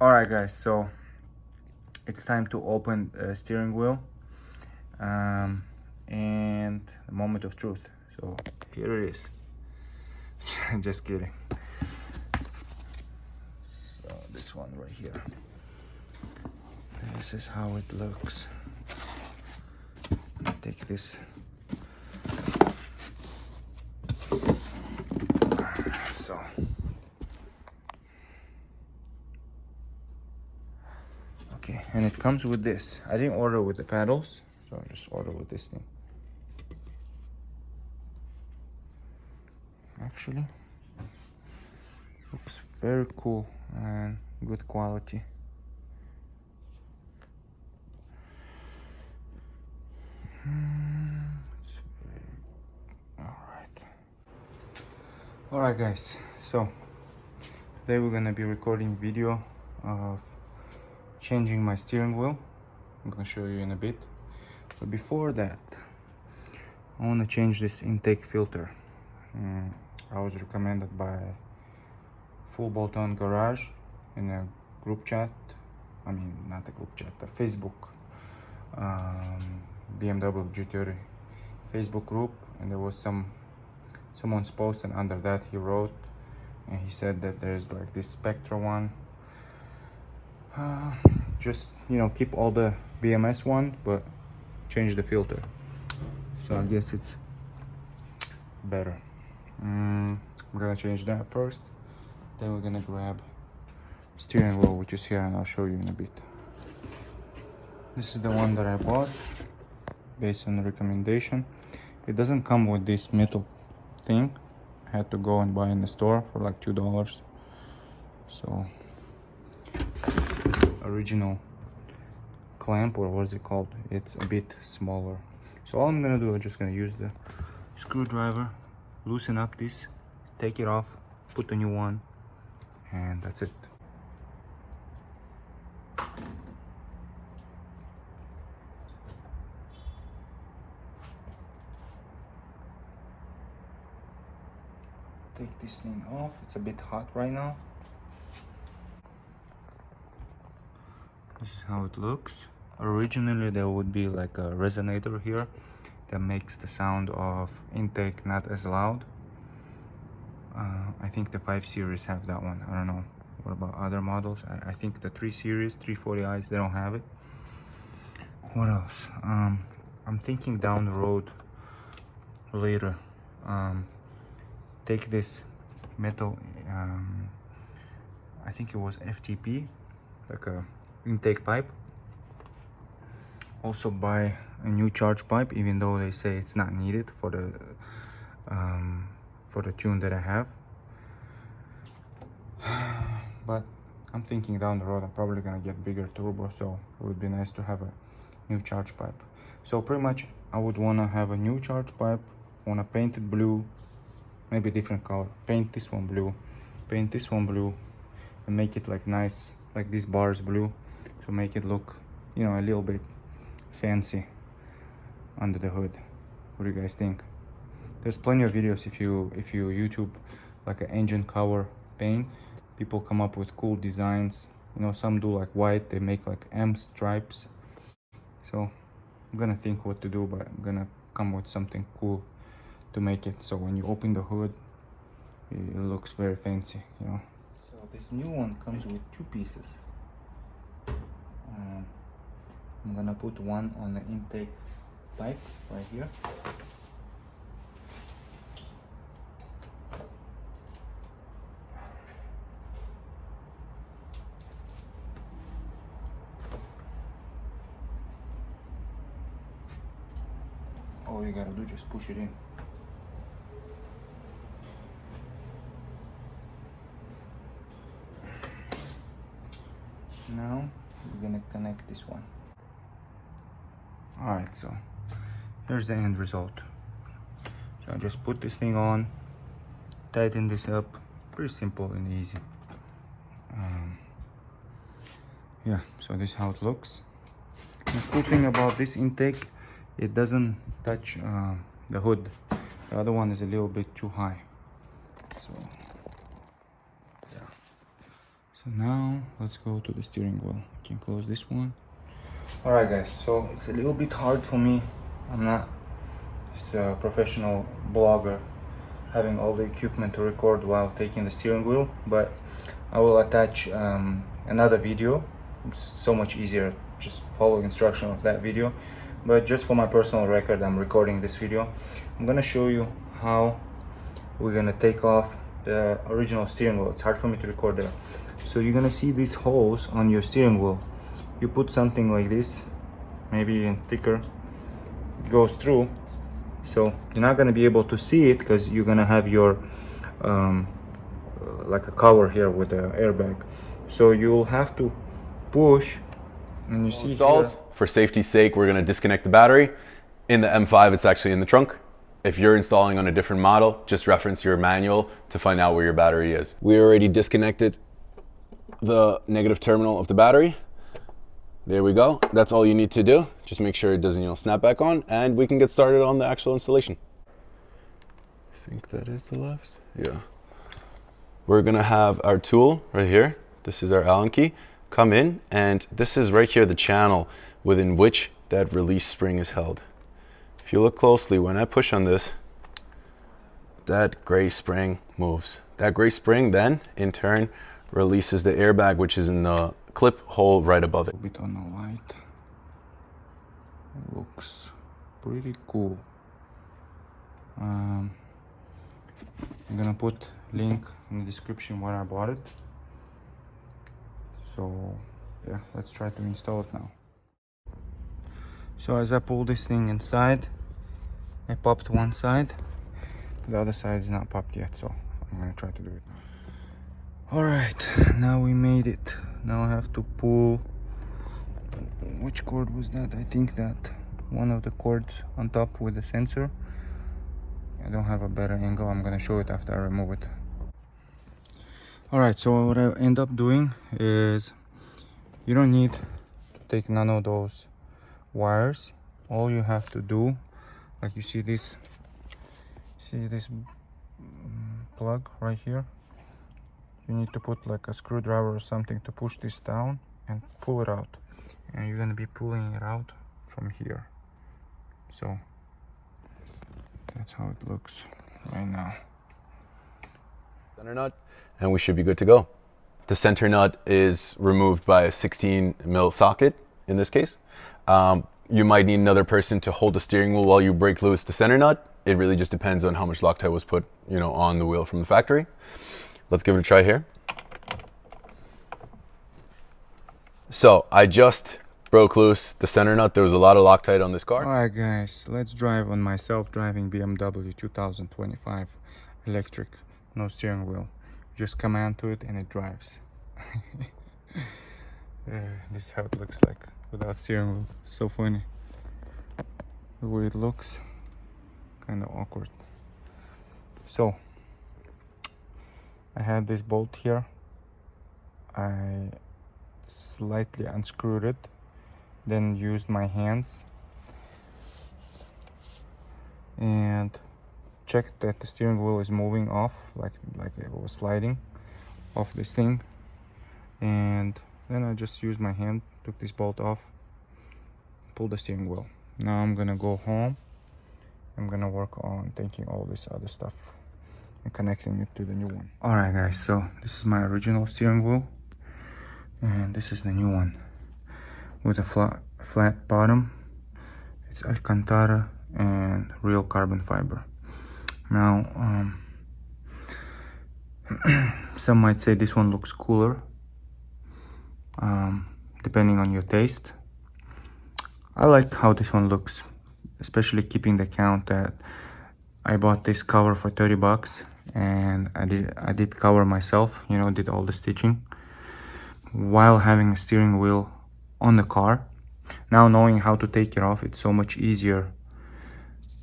Alright guys, so it's time to open the steering wheel and the moment of truth. So here it is. Just kidding. So this one right here. This is how it looks. Take this. So okay, and it comes with this. I didn't order with the paddles, so I just ordered with this thing. Actually, looks very cool and good quality. Alright guys, so today we're gonna be recording video of changing my steering wheel. I'm gonna show you in a bit, but before that I want to change this intake filter. I was recommended by Full Bolt-On Garage in a group chat. I mean, not a group chat, a Facebook BMW G30 Facebook group, and there was someone's post, and under that he wrote, and he said that there's like this Spectra one. Just, you know, keep all the BMS one, but change the filter. So I guess it's better. I'm gonna change that first, then we're gonna grab steering wheel, which is here, and I'll show you in a bit. This is the one that I bought based on the recommendation. It doesn't come with this metal thing. I had to go and buy in the store for like $2. So original clamp, or what is it called, it's a bit smaller. So all I'm gonna do, I'm just gonna use the screwdriver, loosen up this, take it off, put a new one, and that's it. Take this thing off. It's a bit hot right now. This is how it looks. Originally there would be like a resonator here that makes the sound of intake not as loud. I think the 5 Series have that one. I don't know what about other models. I think the 3 Series 340i's, they don't have it. What else? I'm thinking down the road later, take this metal, I think it was FTP, like a intake pipe. Also buy a new charge pipe, even though they say it's not needed for the tune that I have. But I'm thinking down the road I'm probably gonna get bigger turbo, so it would be nice to have a new charge pipe. So pretty much I would wanna have a new charge pipe, wanna paint it blue, maybe different color, paint this one blue, paint this one blue, and make it like nice, like these bars blue, to make it look, you know, a little bit fancy under the hood. What do you guys think? There's plenty of videos, if you YouTube like an engine cover paint, people come up with cool designs. You know, some do like white, they make like M stripes. So I'm gonna think what to do, but I'm gonna come with something cool to make it so when you open the hood it looks very fancy, you know. So this new one comes with 2 pieces. I'm gonna put one on the intake pipe right here. All you gotta do, just push it in. Now we're gonna connect this one. Alright, so here's the end result. So I just put this thing on, tighten this up, pretty simple and easy. Yeah, so this is how it looks. The cool thing about this intake, it doesn't touch the hood. The other one is a little bit too high. So yeah, So now let's go to the steering wheel. You can close this one. Alright guys, so it's a little bit hard for me. I'm not just a professional blogger having all the equipment to record while taking the steering wheel, but I will attach another video. It's so much easier, just follow instruction of that video. But just for my personal record, I'm recording this video. I'm gonna show you how we're gonna take off the original steering wheel. It's hard for me to record there. So you're gonna see these holes on your steering wheel. You put something like this, maybe even thicker, it goes through. So you're not gonna be able to see it because you're gonna have your like a cover here with the airbag. So you'll have to push, and you see here. For safety's sake, we're gonna disconnect the battery. In the M5, it's actually in the trunk. If you're installing on a different model, just reference your manual to find out where your battery is. We already disconnected the negative terminal of the battery. There we go. That's all you need to do. Just make sure it doesn't, snap back on, and we can get started on the actual installation. I think that is the left. Yeah. We're gonna have our tool right here. This is our Allen key. Come in, and this is right here the channel within which that release spring is held. If you look closely, when I push on this, that gray spring moves. That gray spring then, in turn, releases the airbag, which is in the clip hole right above it. A bit on the light. Looks pretty cool. I'm gonna put link in the description where I bought it. So yeah, let's try to install it now. So as I pull this thing inside, I popped one side. The other side is not popped yet, so I'm gonna try to do it now. All right, now we made it. Now I have to pull, which cord was that? I think that one of the cords on top with the sensor. I don't have a better angle. I'm gonna show it after I remove it. All right, so what I end up doing is, you don't need to take none of those wires. All you have to do, like you see this plug right here, you need to put like a screwdriver or something to push this down and pull it out, and you're going to be pulling it out from here. So that's how it looks right now. Center nut, and we should be good to go. The center nut is removed by a 16mm socket in this case. You might need another person to hold the steering wheel while you break loose the center nut. It really just depends on how much Loctite was put, on the wheel from the factory. Let's give it a try here. So I just broke loose the center nut. There was a lot of Loctite on this car. Alright guys, let's drive on my self-driving BMW 2025 electric, no steering wheel. Just command to it and it drives. This is how it looks like without steering wheel. So funny the way it looks, kind of awkward. So I had this bolt here. I slightly unscrewed it, then used my hands and checked that the steering wheel is moving off, like it was sliding off this thing, and then I just used my hand, took this bolt off, pulled the steering wheel. Now I'm gonna go home. I'm gonna work on taking all this other stuff and connecting it to the new one. Alright guys, so this is my original steering wheel, and this is the new one with a flat bottom. It's Alcantara and real carbon fiber. Now some might say this one looks cooler, depending on your taste. I like how this one looks, especially keeping the count that I bought this cover for 30 bucks, and I did cover myself, did all the stitching while having a steering wheel on the car. Now knowing how to take it off, it's so much easier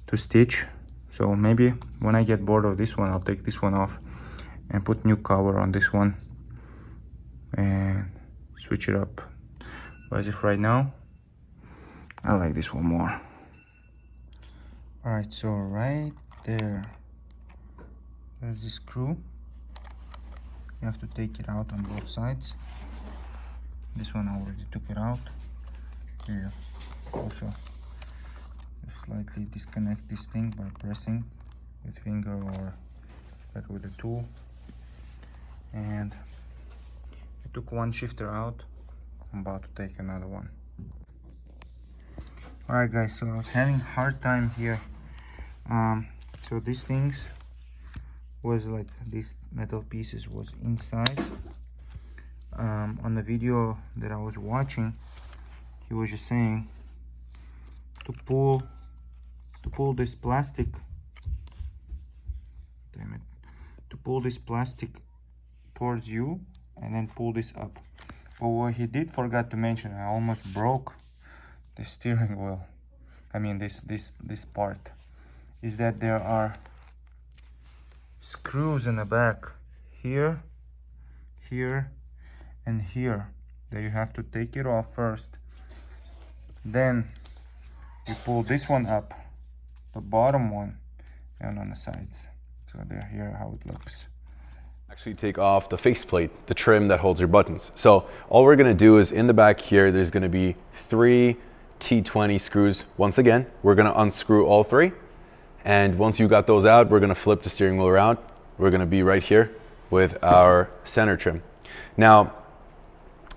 to stitch. So maybe when I get bored of this one, I'll take this one off and put new cover on this one and switch it up. But as if right now, I like this one more. Alright, so right there's the screw. you have to take it out on both sides. This one I already took it out. Here also slightly disconnect this thing by pressing with finger or like with a tool. And I took one shifter out. I'm about to take another one. Alright guys, so I was having a hard time here. So these things was like, these metal pieces was inside. On the video that I was watching, he was just saying to pull this plastic, damn it, to pull this plastic towards you and then pull this up. But what he did forgot to mention, I almost broke the steering wheel, I mean this part, is that there are screws in the back here, here, and here that you have to take it off first. Then you pull this one up, the bottom one, and on the sides. So there, here how it looks. Actually take off the faceplate, the trim that holds your buttons. So all we're going to do is in the back here, there's going to be 3 T20 screws. Once again, we're going to unscrew all 3. And once you got those out, we're going to flip the steering wheel around. We're going to be right here with our center trim. Now,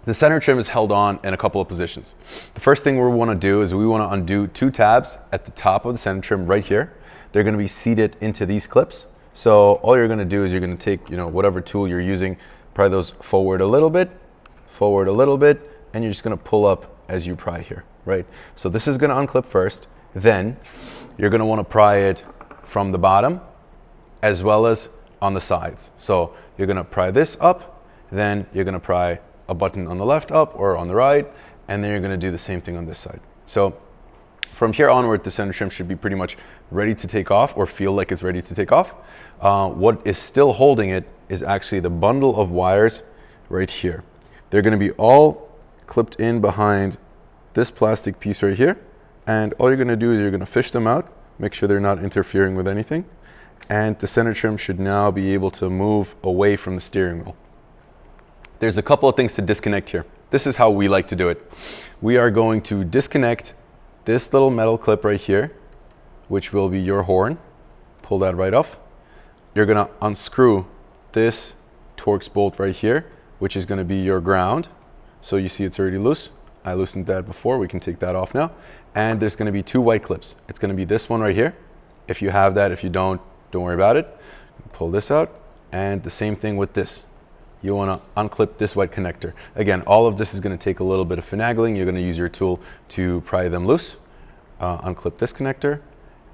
the center trim is held on in a couple of positions. The first thing we want to do is we want to undo 2 tabs at the top of the center trim right here. They're going to be seated into these clips. So all you're going to do is you're going to take, whatever tool you're using, pry those forward a little bit, and you're just going to pull up as you pry here, right? So this is going to unclip first. Then you're going to want to pry it from the bottom as well as on the sides. So you're going to pry this up, then you're going to pry a button on the left up or on the right, and then you're going to do the same thing on this side. So from here onward, the center trim should be pretty much ready to take off, or feel like it's ready to take off. What is still holding it is actually the bundle of wires right here. They're going to be all clipped in behind this plastic piece right here, and all you're going to do is you're going to fish them out, make sure they're not interfering with anything, and the center trim should now be able to move away from the steering wheel. There's a couple of things to disconnect here. This is how we like to do it. We are going to disconnect this little metal clip right here, which will be your horn. Pull that right off. You're going to unscrew this Torx bolt right here, which is going to be your ground. So you see it's already loose. I loosened that before. We can take that off now. And there's going to be 2 white clips. It's going to be this one right here. If you have that, if you don't worry about it. Pull this out. And the same thing with this. You want to unclip this white connector. Again, all of this is going to take a little bit of finagling. You're going to use your tool to pry them loose. Unclip this connector.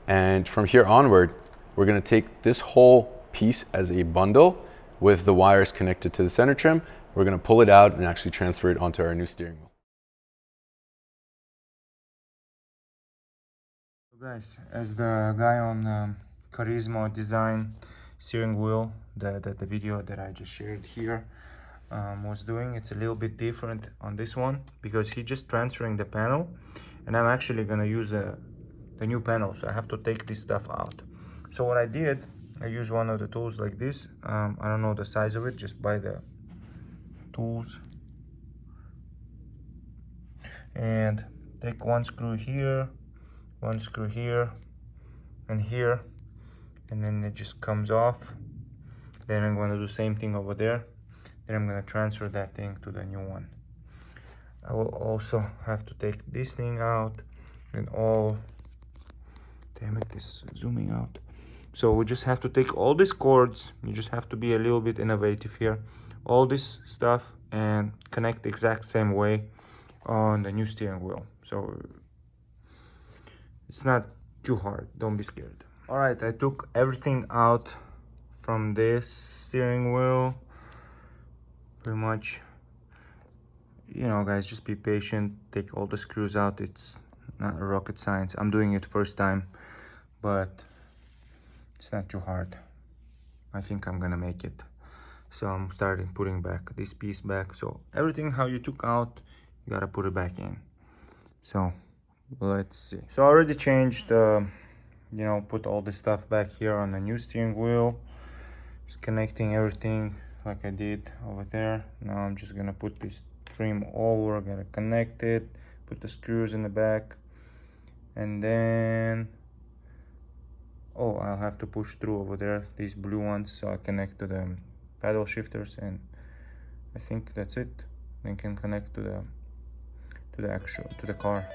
And from here onward, we're going to take this whole piece as a bundle with the wires connected to the center trim. We're going to pull it out and actually transfer it onto our new steering wheel. So guys, as the guy on Carismo Design steering wheel, the video that I just shared here was doing, it's a little bit different on this one because he's just transferring the panel, and I'm actually going to use the new panel, so I have to take this stuff out. So what I did, I used one of the tools like this. I don't know the size of it, just buy the tools, and take one screw here, one screw here, and here, and then it just comes off. Then I'm going to do the same thing over there. Then I'm going to transfer that thing to the new one. I will also have to take this thing out and all. Damn it, this is zooming out. So we just have to take all these cords. You just have to be a little bit innovative here. All this stuff and connect the exact same way on the new steering wheel. So it's not too hard. Don't be scared. All right, I took everything out from this steering wheel. Pretty much, guys, just be patient. Take all the screws out. It's not rocket science. I'm doing it first time, but it's not too hard. I think I'm gonna make it. So I'm starting putting back this piece back. So everything how you took out, you gotta put it back in. So let's see. So I already changed, put all the stuff back here on the new steering wheel. Just connecting everything like I did over there. Now I'm just gonna put this trim over, gotta connect it, put the screws in the back, and then I'll have to push through over there these blue ones so I connect to the paddle shifters, and I think that's it. Then can connect to the car.